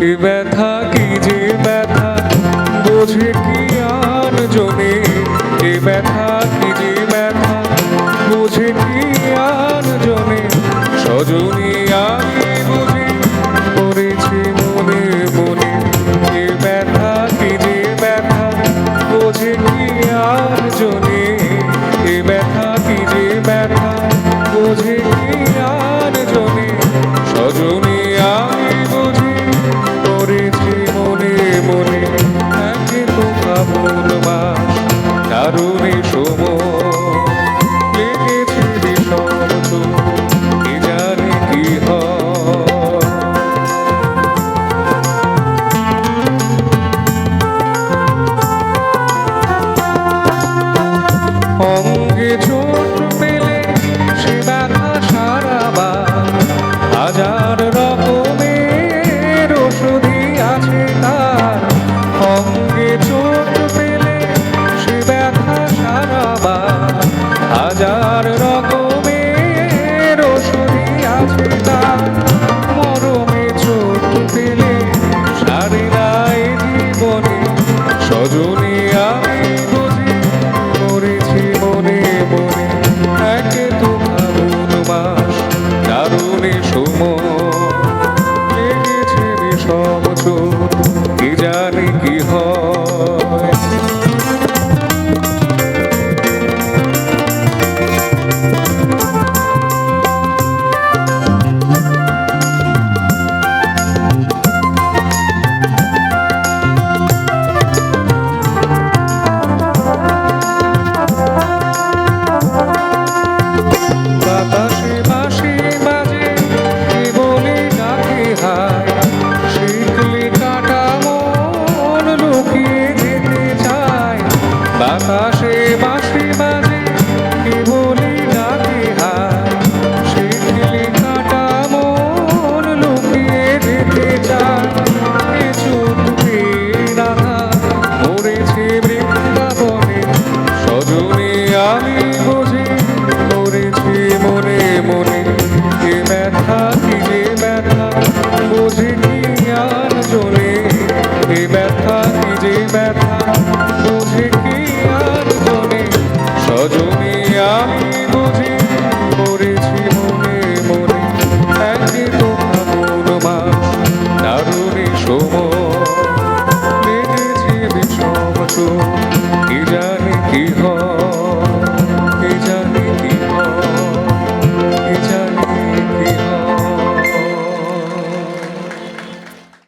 এ ব্যথা কি যে ব্যথা বোঝে কি আর জনে, এ ব্যথা কি যে ব্যথা বোঝে কি আর জনে, সজনী আমি বুঝি পড়েছি মনে মনে, এ ব্যথা কি যে ব্যথা বোঝে কি আর জনে, এ ব্যথা কি যে ব্যথা বোঝে কি আর জনে, সজনী আমি বুঝি পড়েছি মনে মনে, একে তো ফাগুন মাস দারুণে সময় লেগেছে বিষম চোখ, কে জানে কি হয়। অঙ্গে চোট পেলে সে ব্যথা সারাবার, হাজার রকমের ওষুধই আছে তার। অঙ্গে চোট পেলে সে ব্যথা সারাবার, হাজার রকমের ওষুধই আছে তার। মরমে চোট পেলে সারে না এ জীবনে, সজনী আমি বুঝি পড়েছি মনে মনে, একে তো ফাগুন মাস দারুণে সময় লেগেছে বিষম চোট, কে জানে কি হয়। বাতাসে বাঁশি বাজে কে বলে ডাকে হায়, শিখলে কাটা মন লুকিয়ে যেতে চায়। বাতাসে বাঁশি বাজে কে বলে ডাকে হায়, শিখলে কাটা মন লুকিয়ে যেতে চায়। এ চোট পেয়ে রাধা মরেছে বৃন্দাবনে, সজনী আমি বুঝি পড়েছি মনে মনে, এ ব্যথা কি যে ব্যথা বোঝে কি আর জনে, এ ব্যথা কি যে ব্যথা বোঝে কি আর জনে, সজনী আমি বুঝি পড়েছি মনে মনে, একে তো ফাগুন মাস দারুণে সময়